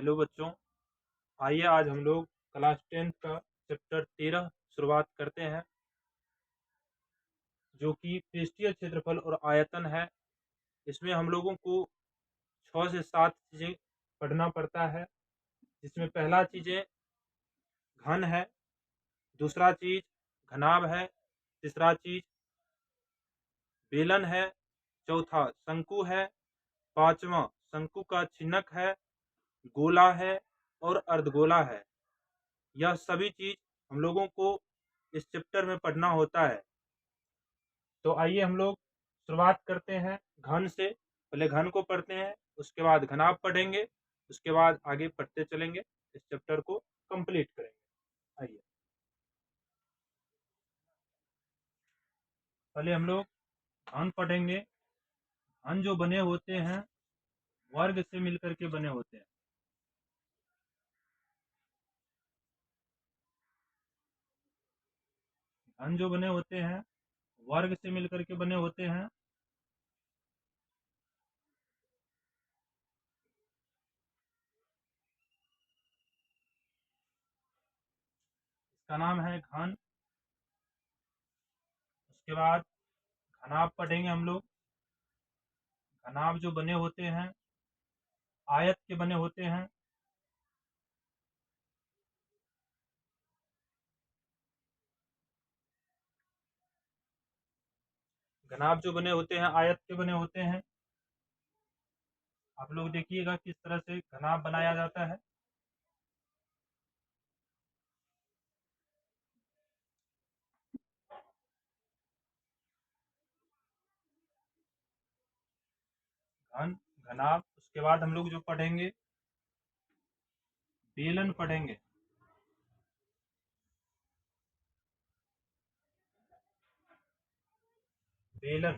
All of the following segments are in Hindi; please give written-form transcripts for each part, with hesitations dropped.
हेलो बच्चों, आइए आज हम लोग क्लास 10th का चैप्टर 13 शुरुआत करते हैं, जो कि पृष्ठीय क्षेत्रफल और आयतन है। इसमें हम लोगों को 6 से 7 चीज़ें पढ़ना पड़ता है, जिसमें पहला चीज़ें घन है, दूसरा चीज़ घनाभ है, तीसरा चीज़ बेलन है, चौथा शंकु है, पांचवा शंकु का छिन्नक है, गोला है और अर्धगोला है। यह सभी चीज़ हम लोगों को इस चैप्टर में पढ़ना होता है। तो आइए हम लोग शुरुआत करते हैं घन से। पहले घन को पढ़ते हैं, उसके बाद घनाभ पढ़ेंगे, उसके बाद आगे पढ़ते चलेंगे, इस चैप्टर को कंप्लीट करेंगे। आइए पहले हम लोग घन पढ़ेंगे। घन जो बने होते हैं वर्ग से मिलकर के बने होते हैं। घन जो बने होते हैं वर्ग से मिलकर के बने होते हैं। इसका नाम है घन। उसके बाद घनाभ पढ़ेंगे हम लोग। घनाभ जो बने होते हैं आयत के बने होते हैं। घनाभ जो बने होते हैं आयत के बने होते हैं। आप लोग देखिएगा किस तरह से घनाभ बनाया जाता है। घन घनाभ। उसके बाद हम लोग जो पढ़ेंगे बेलन पढ़ेंगे। बेलन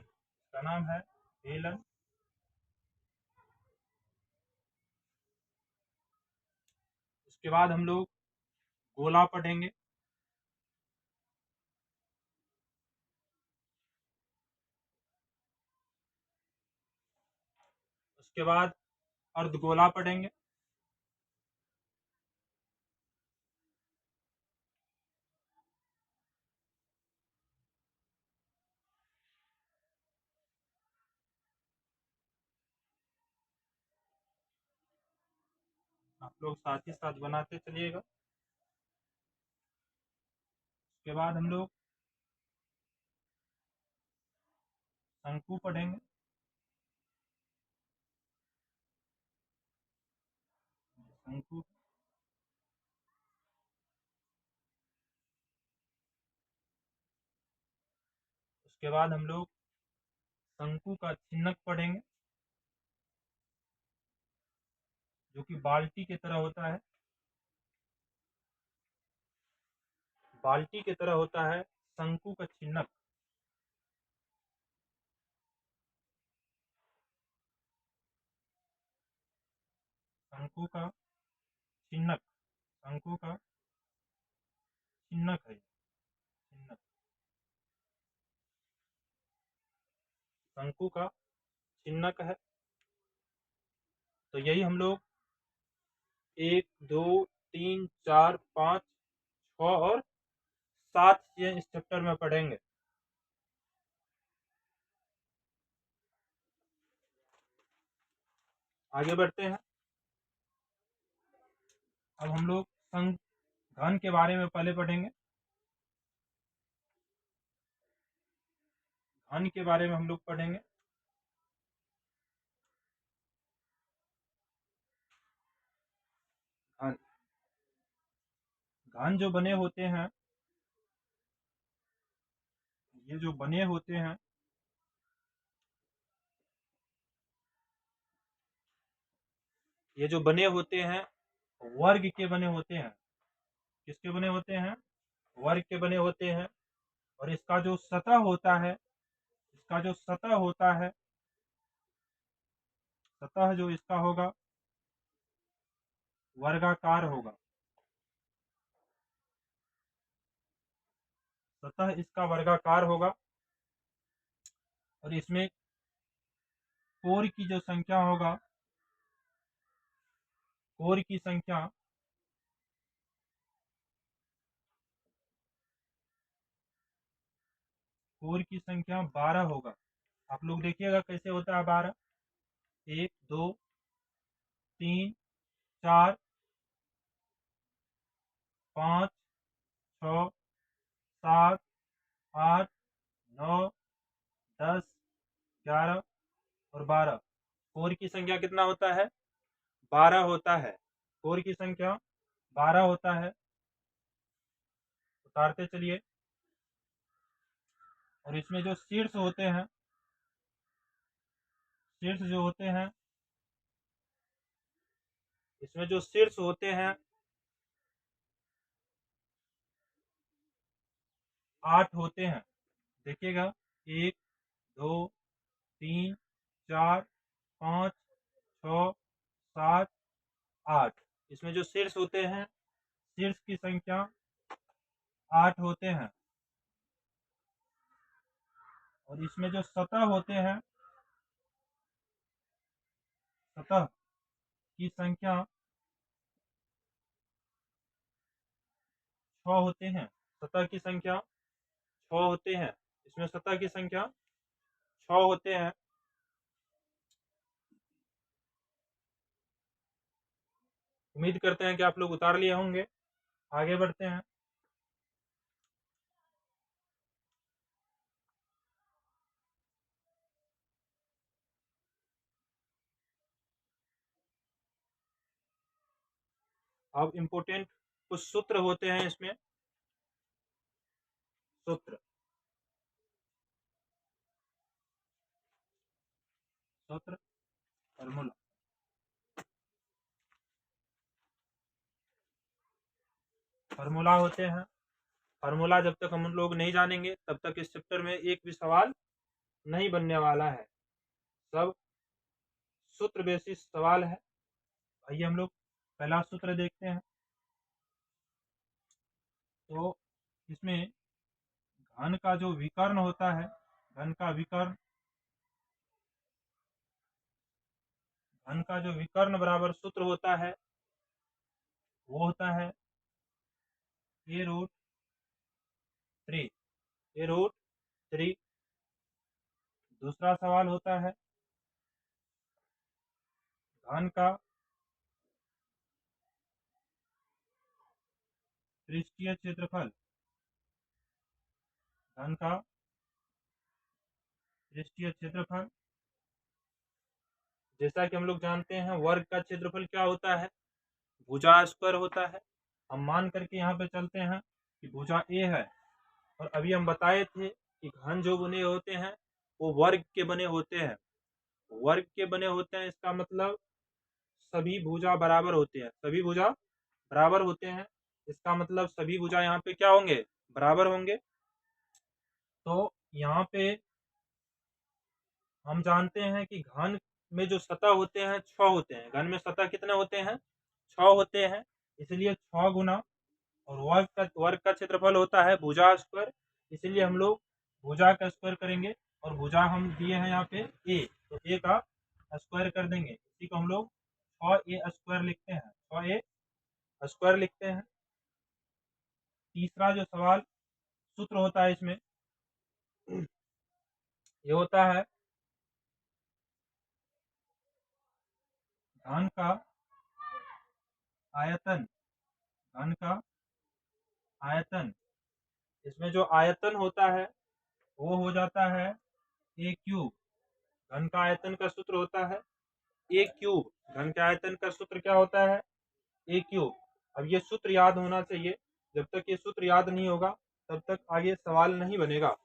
का नाम है बेलन। उसके बाद हम लोग गोला पढ़ेंगे। उसके बाद अर्धगोला पढ़ेंगे। आप लोग साथ ही साथ बनाते चलिएगा। उसके बाद हम लोग शंकु पढ़ेंगे। शंकु। उसके बाद हम लोग शंकु का छिन्नक पढ़ेंगे, जो कि बाल्टी की तरह होता है। बाल्टी की तरह होता है शंकु का छिन्नक। शंकु का छिन्नक। शंकु का छिन्नक है। छिन्नक शंकु का छिन्नक है। तो यही हम लोग 1 2 3 4 5 6 और 7 चीजें इस चैप्टर में पढ़ेंगे। आगे बढ़ते हैं। अब हम लोग घन के बारे में पहले पढ़ेंगे। घन के बारे में हम लोग पढ़ेंगे। घन घन जो बने होते हैं, ये जो बने होते हैं, ये जो बने होते हैं वर्ग के बने होते हैं। किसके बने होते हैं? वर्ग के बने होते हैं। और इसका जो सतह होता है, इसका जो सतह होता है, सतह जो इसका होगा वर्गाकार होगा। सतह इसका वर्गाकार होगा। और इसमें कोर की जो संख्या होगा कोर की संख्या कोर की संख्या 12 होगा। आप लोग देखिएगा कैसे होता है 12। 1 2 3 4 5 6 7 8 9 10 11 और 12। कोर की संख्या कितना होता है? 12 होता है। कोर की संख्या 12 होता है। उतारते चलिए। और इसमें जो शीर्ष होते हैं, शीर्ष जो होते हैं, इसमें जो शीर्ष होते हैं 8 होते हैं। देखिएगा 1 2 3 4 5 6 7 8। इसमें जो शीर्ष होते हैं, शीर्ष की संख्या 8 होते हैं। और इसमें जो सतह होते हैं, सतह की संख्या 6 होते हैं। सतह की संख्या 6 होते हैं। इसमें सतह की संख्या 6 होते हैं। उम्मीद करते हैं कि आप लोग उतार लिए होंगे। आगे बढ़ते हैं। अब इम्पोर्टेंट कुछ सूत्र होते हैं इसमें। सूत्र सूत्र फॉर्मूला। फार्मूला होते हैं। फार्मूला जब तक हम लोग नहीं जानेंगे तब तक इस चैप्टर में एक भी सवाल नहीं बनने वाला है। सब सूत्र बेसिस सवाल है। आइए हम लोग पहला सूत्र देखते हैं। तो इसमें घन का जो विकर्ण होता है, घन का विकर्ण, घन का जो विकर्ण बराबर सूत्र होता है वो होता है a√3। a√3। दूसरा सवाल होता है घन का पृष्ठीय क्षेत्रफल। घन का पृष्ठीय क्षेत्रफल। जैसा कि हम लोग जानते हैं वर्ग का क्षेत्रफल क्या होता है? भुजा स्क्वायर होता है। हम मान करके यहाँ पे चलते हैं कि भुजा ए है। और अभी हम बताए थे कि घन जो बने होते हैं वो वर्ग के बने होते हैं। वर्ग के बने होते हैं इसका मतलब सभी भुजा बराबर होते हैं। सभी भुजा बराबर होते हैं इसका मतलब सभी भुजा यहाँ पे क्या होंगे? बराबर होंगे। तो यहाँ पे हम जानते हैं कि घन में जो सतह होते हैं 6 होते हैं। घन में सतह कितने होते हैं? 6 होते हैं। इसलिए 6 गुना और वर्ग का क्षेत्रफल होता है भुजा स्क्वायर। इसलिए हम लोग भुजा का स्क्वायर करेंगे। और भुजा हम दिए हैं यहाँ पे ए, तो ए का स्क्वायर कर देंगे। इसी को हम लोग 6a स्क्वायर लिखते हैं। 6a स्क्वायर लिखते हैं। तीसरा जो सवाल सूत्र होता है इसमें ये होता है घन का आयतन। घन का आयतन। इसमें जो आयतन होता है वो हो जाता है a क्यूब। घन का आयतन का सूत्र होता है a क्यूब। घन के आयतन का सूत्र क्या होता है? a cube. अब ये सूत्र याद होना चाहिए। जब तक ये सूत्र याद नहीं होगा तब तक आगे सवाल नहीं बनेगा।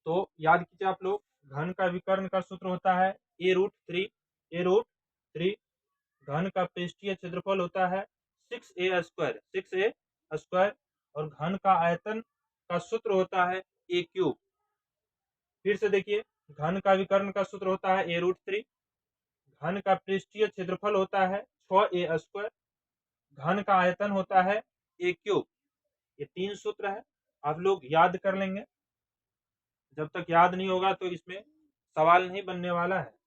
तो याद कीजिए आप लोग। घन का विकर्ण का सूत्र होता है a√3। a√3। घन का पृष्ठीय क्षेत्रफल होता है 6a स्क्वायर। 6a square. और घन का आयतन का सूत्र होता है a क्यूब। फिर से देखिए, घन का विकर्ण का सूत्र होता है a√3। घन का पृष्ठीय क्षेत्रफल होता है 6a स्क्वायर। घन का आयतन होता है a क्यूब। ये 3 सूत्र है। आप लोग याद कर लेंगे। जब तक याद नहीं होगा तो इसमें सवाल नहीं बनने वाला है।